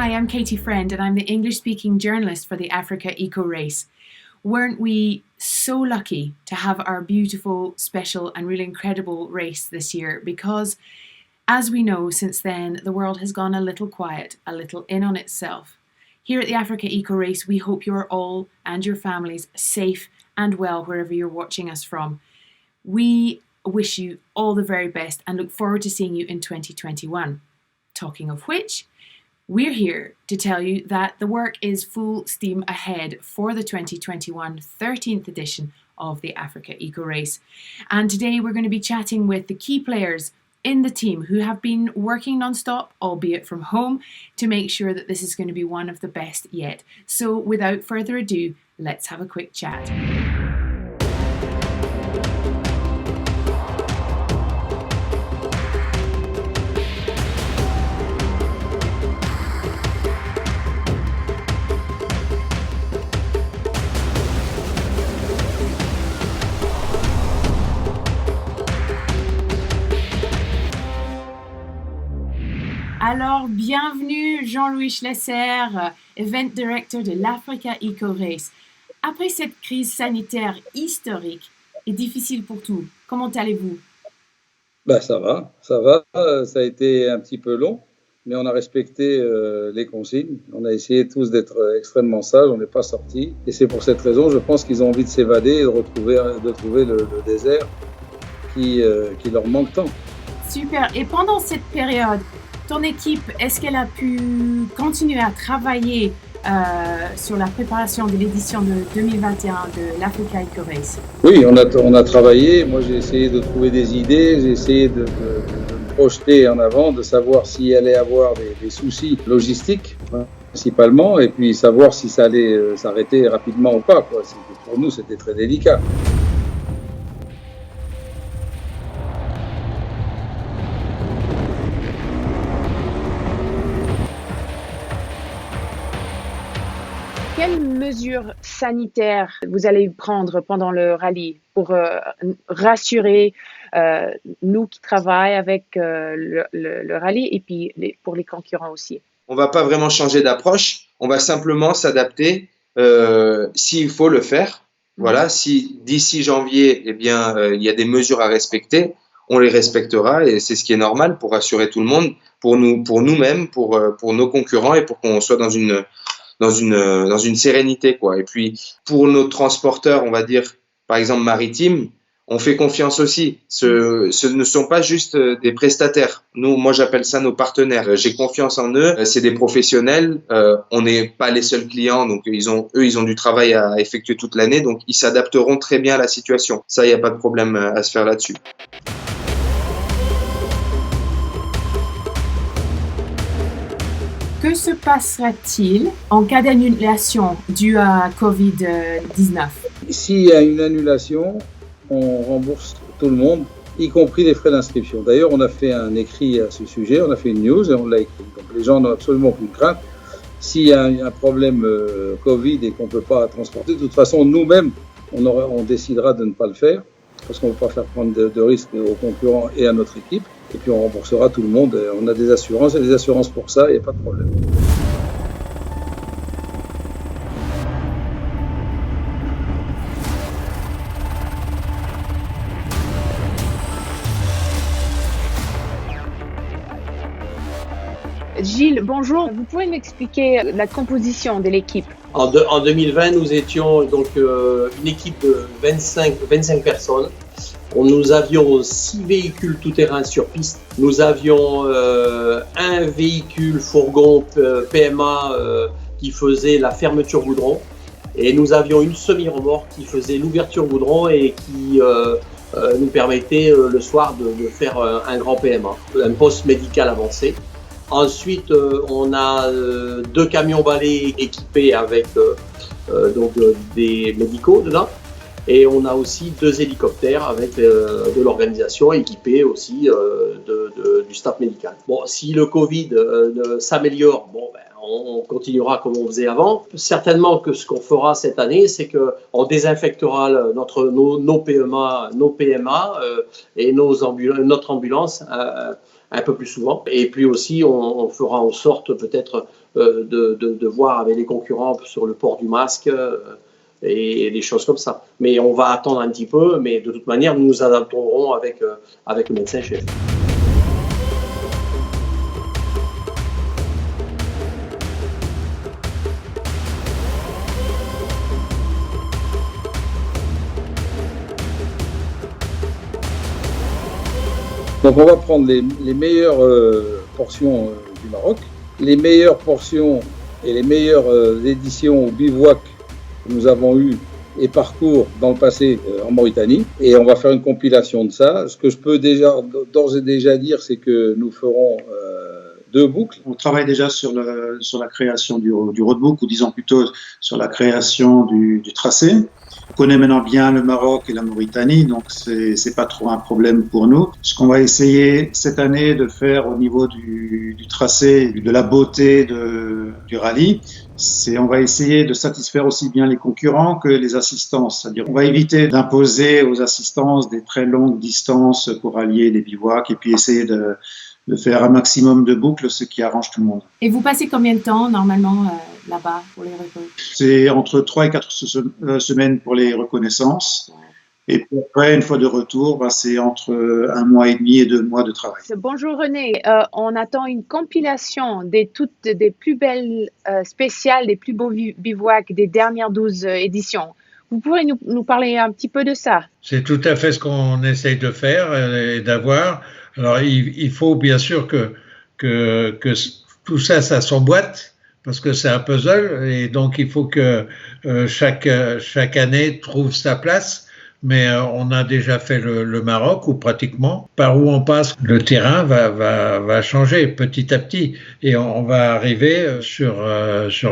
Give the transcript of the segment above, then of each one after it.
Hi, I'm Katie Friend, and I'm the English-speaking journalist for the Africa Eco Race. Weren't we so lucky to have our beautiful, special, and really incredible race this year? Because, as we know, since then, the world has gone a little quiet, a little in on itself. Here at the Africa Eco Race, we hope you are all and your families safe and well wherever you're watching us from. We wish you all the very best and look forward to seeing you in 2021. Talking of which, we're here to tell you that the work is full steam ahead for the 2021 13th edition of the Africa Eco Race. And today we're going to be chatting with the key players in the team who have been working non-stop, albeit from home, to make sure that this is going to be one of the best yet. So without further ado, let's have a quick chat. Alors, bienvenue Jean-Louis Schlesser, Event Director de l'Africa Eco Race. Après cette crise sanitaire historique et difficile pour tous, comment allez-vous? Ça va. Ça a été un petit peu long, mais on a respecté les consignes. On a essayé tous d'être extrêmement sages, on n'est pas sortis. Et c'est pour cette raison, je pense qu'ils ont envie de s'évader et de trouver le désert qui leur manque tant. Super. Et pendant cette période, ton équipe, est-ce qu'elle a pu continuer à travailler sur la préparation de l'édition de 2021 de l'Africa Eco Race? Oui, on a travaillé. Moi, j'ai essayé de trouver des idées, j'ai essayé de me projeter en avant, de savoir s'il allait avoir des soucis logistiques, principalement, et puis savoir si ça allait s'arrêter rapidement ou pas, quoi. Pour nous, c'était très délicat. Quelles mesures sanitaires vous allez prendre pendant le rallye pour rassurer nous qui travaillons avec le rallye et puis pour les concurrents aussi? On va pas vraiment changer d'approche, on va simplement s'adapter s'il faut le faire. Voilà, si d'ici janvier, il y a des mesures à respecter, on les respectera et c'est ce qui est normal pour rassurer tout le monde, pour nous-mêmes, pour nos concurrents et pour qu'on soit dans une sérénité, quoi. Et puis, pour nos transporteurs, on va dire, par exemple, maritimes, on fait confiance aussi. Ce ne sont pas juste des prestataires. Moi, j'appelle ça nos partenaires. J'ai confiance en eux. C'est des professionnels. On n'est pas les seuls clients. Donc, ils ont du travail à effectuer toute l'année. Donc, ils s'adapteront très bien à la situation. Ça, il n'y a pas de problème à se faire là-dessus. Que se passera-t-il en cas d'annulation due à Covid-19? S'il y a une annulation, on rembourse tout le monde, y compris les frais d'inscription. D'ailleurs, on a fait un écrit à ce sujet, on a fait une news et on l'a écrit. Donc les gens n'ont absolument plus de crainte. S'il y a un problème Covid et qu'on ne peut pas transporter, de toute façon, nous-mêmes, on décidera de ne pas le faire parce qu'on ne veut pas faire prendre de risques aux concurrents et à notre équipe. Et puis on remboursera tout le monde. On a des assurances, et des assurances pour ça, il n'y a pas de problème. Gilles, bonjour. Vous pouvez m'expliquer la composition de l'équipe? En 2020, nous étions donc une équipe de 25 personnes. Nous avions 6 véhicules tout-terrain sur piste. Nous avions un véhicule fourgon PMA qui faisait la fermeture goudron. Et nous avions une semi-remorque qui faisait l'ouverture goudron et qui nous permettait le soir de faire un grand PMA, un poste médical avancé. Ensuite, on a 2 camions balais équipés avec des médicaux dedans. Et on a aussi 2 hélicoptères avec de l'organisation équipée aussi du staff médical. Bon, si le Covid s'améliore, on continuera comme on faisait avant. Certainement que ce qu'on fera cette année, c'est qu'on désinfectera nos PMA et notre ambulance un peu plus souvent. Et puis aussi, on fera en sorte peut-être de voir avec les concurrents sur le port du masque et des choses comme ça. Mais on va attendre un petit peu, mais de toute manière, nous nous adapterons avec le médecin-chef. Donc on va prendre les meilleures portions du Maroc, les meilleures portions et les meilleures éditions au bivouac que nous avons eues et parcours dans le passé en Mauritanie, et on va faire une compilation de ça. Ce que je peux d'ores et déjà dire, c'est que nous ferons 2 boucles. On travaille déjà sur la création du roadbook, ou disons plutôt sur la création du tracé. On connaît maintenant bien le Maroc et la Mauritanie, donc c'est pas trop un problème pour nous. Ce qu'on va essayer cette année de faire au niveau du tracé, de la beauté du rallye, c'est on va essayer de satisfaire aussi bien les concurrents que les assistances. C'est-à-dire on va éviter d'imposer aux assistances des très longues distances pour allier les bivouacs, et puis essayer de faire un maximum de boucles, ce qui arrange tout le monde. Et vous passez combien de temps normalement là-bas pour les reconnaissances? C'est entre 3 et 4 semaines pour les reconnaissances. Et puis après, une fois de retour, c'est entre 1 mois et demi et 2 mois de travail. Bonjour René, on attend une compilation des plus belles spéciales, des plus beaux bivouacs des dernières 12 éditions. Vous pourrez nous parler un petit peu de ça? C'est tout à fait ce qu'on essaye de faire et d'avoir. Alors, il faut bien sûr que tout ça s'emboîte, parce que c'est un puzzle, et donc il faut que chaque année trouve sa place. Mais on a déjà fait le Maroc, ou pratiquement. Par où on passe, le terrain va changer petit à petit, et on va arriver sur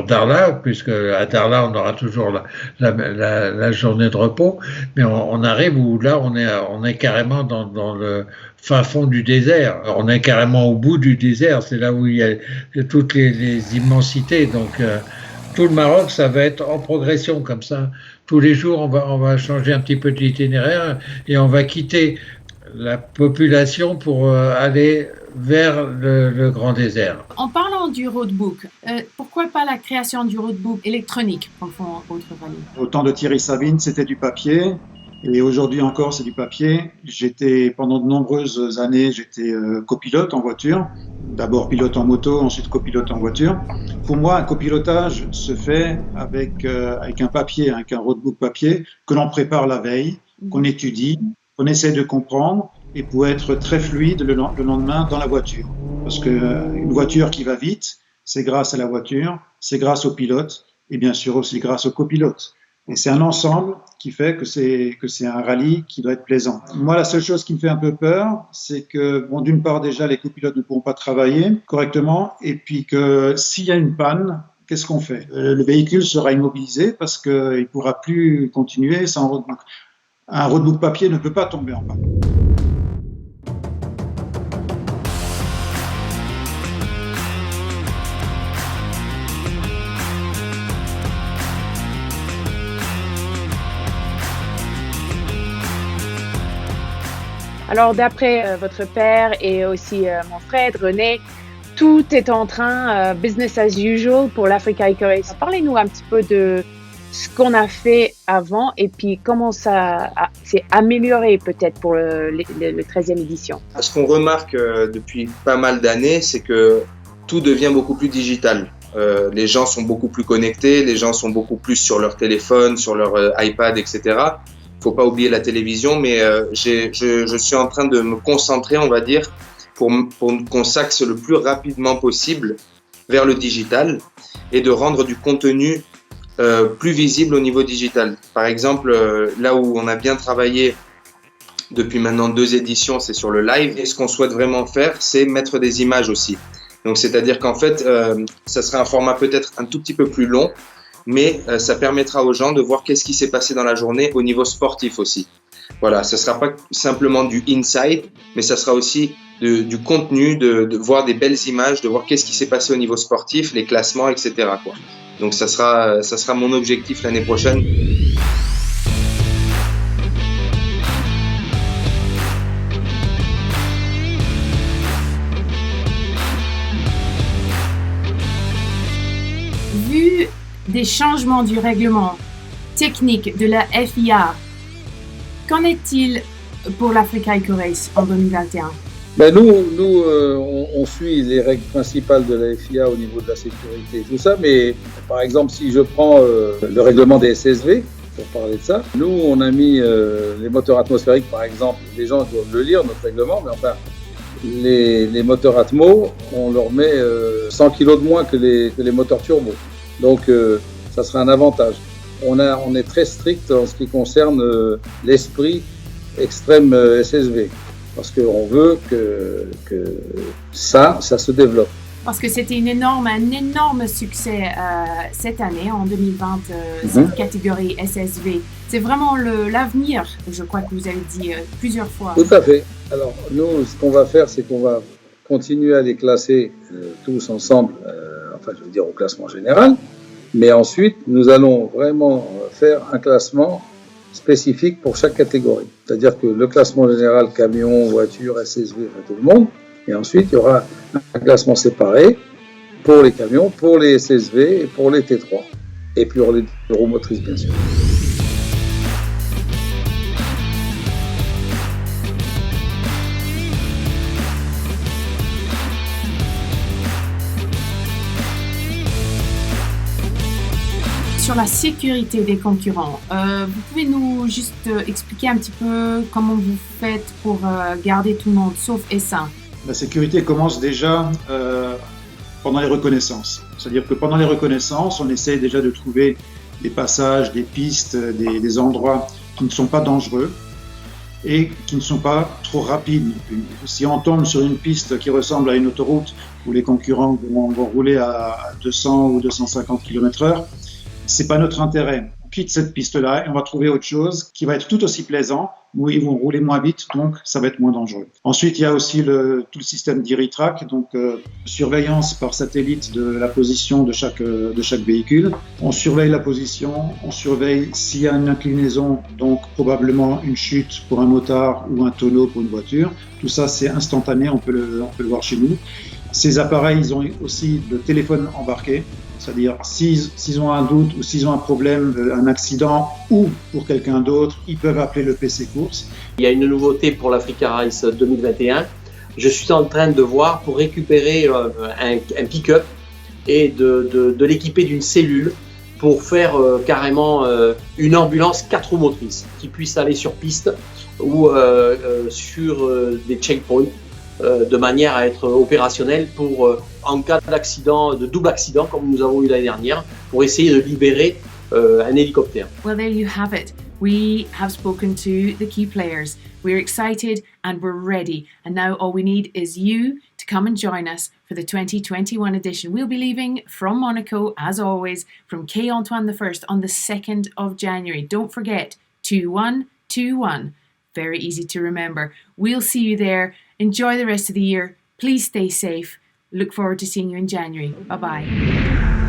Darla, puisque à Darla on aura toujours la journée de repos, mais on arrive où là on est carrément dans le fin fond du désert. On est carrément au bout du désert, c'est là où il y a toutes les immensités. Donc tout le Maroc, ça va être en progression comme ça. Tous les jours, on va changer un petit peu d'itinéraire, et on va quitter la population pour aller vers le grand désert. En parlant du roadbook, pourquoi pas la création du roadbook électronique pour votre rallye? Au temps de Thierry Savine, c'était du papier. Et aujourd'hui encore, c'est du papier. Pendant de nombreuses années, j'étais copilote en voiture. D'abord pilote en moto, ensuite copilote en voiture. Pour moi, un copilotage se fait avec un papier, avec un roadbook papier que l'on prépare la veille, qu'on étudie, qu'on essaie de comprendre, et pour être très fluide le lendemain dans la voiture. Parce qu'une voiture qui va vite, c'est grâce à la voiture, c'est grâce au pilote, et bien sûr aussi grâce au copilote. Et c'est un ensemble qui fait que c'est un rallye qui doit être plaisant. Moi, la seule chose qui me fait un peu peur, c'est que, bon, d'une part, déjà, les copilotes ne pourront pas travailler correctement, et puis que s'il y a une panne, qu'est-ce qu'on fait? Le véhicule sera immobilisé parce qu'il ne pourra plus continuer sans roadbook. Un roadbook papier ne peut pas tomber en panne. Alors, d'après votre père et aussi mon frère René, tout est en train, business as usual pour l'Africa Eco Race. Parlez-nous un petit peu de ce qu'on a fait avant, et puis comment ça s'est amélioré peut-être pour le 13e édition. Ce qu'on remarque depuis pas mal d'années, c'est que tout devient beaucoup plus digital. Les gens sont beaucoup plus connectés, les gens sont beaucoup plus sur leur téléphone, sur leur iPad, etc. Faut pas oublier la télévision, mais je suis en train de me concentrer, on va dire, pour qu'on s'axe le plus rapidement possible vers le digital, et de rendre du contenu plus visible au niveau digital. Par exemple, là où on a bien travaillé depuis maintenant 2 éditions, c'est sur le live, et ce qu'on souhaite vraiment faire, c'est mettre des images aussi. Donc c'est-à-dire qu'en fait, ça sera un format peut-être un tout petit peu plus long, mais ça permettra aux gens de voir qu'est-ce qui s'est passé dans la journée au niveau sportif aussi. Voilà, ça sera pas simplement du inside, mais ça sera aussi du contenu, de voir des belles images, de voir qu'est-ce qui s'est passé au niveau sportif, les classements, etc., quoi. Donc ça sera mon objectif l'année prochaine. des changements du règlement technique de la FIA. Qu'en est-il pour l'Africa Eco Race en 2021? Ben on suit les règles principales de la FIA au niveau de la sécurité et tout ça, mais par exemple, si je prends le règlement des SSV, pour parler de ça, nous, on a mis les moteurs atmosphériques, par exemple, les gens doivent le lire, notre règlement, mais enfin, les moteurs Atmo, on leur met 100 kg de moins que les moteurs turbo. Donc, ça sera un avantage. On est très strict en ce qui concerne l'esprit extrême SSV. Parce qu'on veut que ça se développe. Parce que c'était un énorme succès cette année, en 2020, cette catégorie SSV. C'est vraiment l'avenir, je crois que vous avez dit plusieurs fois. Tout à fait. Alors, nous, ce qu'on va faire, c'est qu'on va continuer à les classer tous ensemble, au classement général. Mais ensuite, nous allons vraiment faire un classement spécifique pour chaque catégorie. C'est-à-dire que le classement général, camion, voiture, SSV, tout le monde. Et ensuite, il y aura un classement séparé pour les camions, pour les SSV et pour les T3. Et puis pour les euromotrices, bien sûr. Sur la sécurité des concurrents, vous pouvez nous juste expliquer un petit peu comment vous faites pour garder tout le monde sauf et sain? La sécurité commence déjà pendant les reconnaissances. C'est-à-dire que pendant les reconnaissances, on essaie déjà de trouver des passages, des pistes, des endroits qui ne sont pas dangereux et qui ne sont pas trop rapides. Si on tombe sur une piste qui ressemble à une autoroute où les concurrents vont rouler à 200 ou 250 km/h, c'est pas notre intérêt. On quitte cette piste-là et on va trouver autre chose qui va être tout aussi plaisant, où ils vont rouler moins vite, donc ça va être moins dangereux. Ensuite, il y a aussi tout le système d'e-track, donc surveillance par satellite de la position de chaque véhicule. On surveille la position, on surveille s'il y a une inclinaison, donc probablement une chute pour un motard ou un tonneau pour une voiture. Tout ça, c'est instantané, on peut le voir chez nous. Ces appareils, ils ont aussi le téléphone embarqué. C'est-à-dire, s'ils ont un doute ou s'ils ont un problème, un accident ou pour quelqu'un d'autre, ils peuvent appeler le PC Course. Il y a une nouveauté pour l'Africa Race 2021. Je suis en train de voir pour récupérer un pick-up et de l'équiper d'une cellule pour faire carrément une ambulance 4 roues motrices qui puisse aller sur piste ou sur des checkpoints de manière à être opérationnel pour en cas d'accident, de double accident comme nous avons eu l'année dernière, pour essayer de libérer un hélicoptère. Well, there you have it. We have spoken to the key players. We're excited and we're ready. And now all we need is you to come and join us for the 2021 edition. We'll be leaving from Monaco, as always, from Quai Antoine I on the 2nd of January. Don't forget, 2121. Very easy to remember. We'll see you there. Enjoy the rest of the year. Please stay safe. Look forward to seeing you in January. Bye-bye.